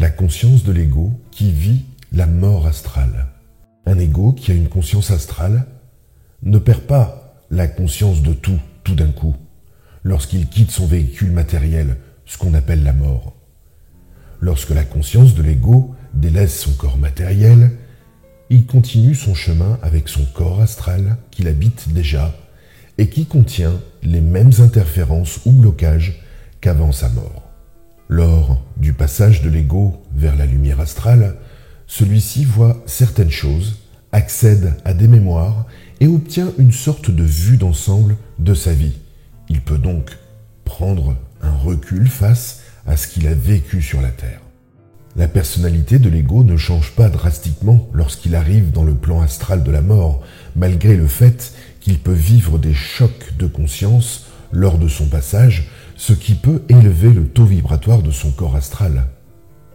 la conscience de l'ego qui vit la mort astrale. Un ego qui a une conscience astrale ne perd pas la conscience de tout d'un coup, lorsqu'il quitte son véhicule matériel, ce qu'on appelle la mort. Lorsque la conscience de l'ego délaisse son corps matériel, il continue son chemin avec son corps astral qu'il habite déjà et qui contient les mêmes interférences ou blocages qu'avant sa mort. Lors du passage de l'ego vers la lumière astrale, celui-ci voit certaines choses, accède à des mémoires et obtient une sorte de vue d'ensemble de sa vie. Il peut donc prendre un recul face à ce qu'il a vécu sur la Terre. La personnalité de l'ego ne change pas drastiquement lorsqu'il arrive dans le plan astral de la mort, malgré le fait qu'il peut vivre des chocs de conscience lors de son passage, ce qui peut élever le taux vibratoire de son corps astral.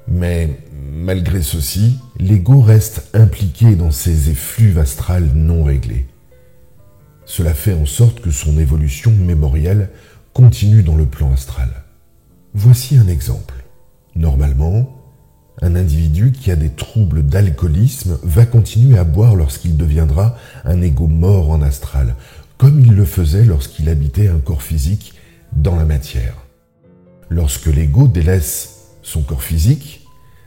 Mais malgré ceci, l'ego reste impliqué dans ces effluves astrales non réglés. Cela fait en sorte que son évolution mémorielle continue dans le plan astral. Voici un exemple. Normalement, un individu qui a des troubles d'alcoolisme va continuer à boire lorsqu'il deviendra un ego mort en astral, comme il le faisait lorsqu'il habitait un corps physique dans la matière. Lorsque l'ego délaisse son corps physique,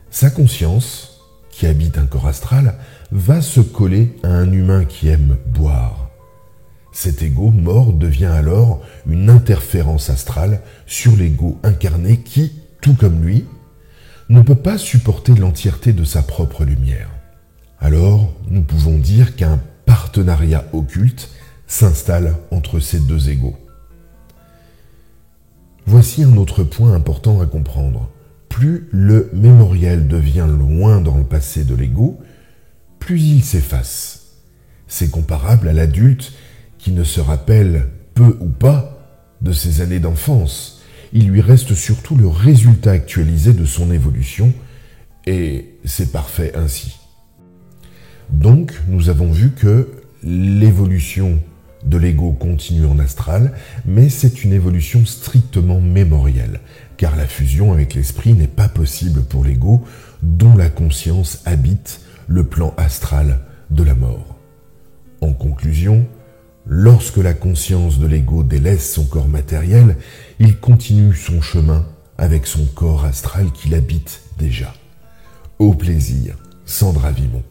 sa conscience, qui habite un corps astral, va se coller à un humain qui aime boire. Cet ego mort devient alors une interférence astrale sur l'ego incarné qui, tout comme lui, ne peut pas supporter l'entièreté de sa propre lumière. Alors, nous pouvons dire qu'un partenariat occulte s'installe entre ces deux égos. Voici un autre point important à comprendre. Plus le mémoriel devient loin dans le passé de l'ego, plus il s'efface. C'est comparable à l'adulte qui ne se rappelle peu ou pas de ses années d'enfance. Il lui reste surtout le résultat actualisé de son évolution, et c'est parfait ainsi. Donc, nous avons vu que l'évolution de l'ego continue en astral, mais c'est une évolution strictement mémorielle, car la fusion avec l'esprit n'est pas possible pour l'ego, dont la conscience habite le plan astral de la mort. En conclusion, lorsque la conscience de l'ego délaisse son corps matériel, il continue son chemin avec son corps astral qu'il habite déjà. Au plaisir, Sandra Vimont.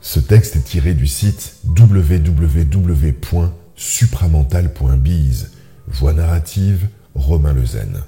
Ce texte est tiré du site www.supramental.biz. Voix narrative, Romain Lezen.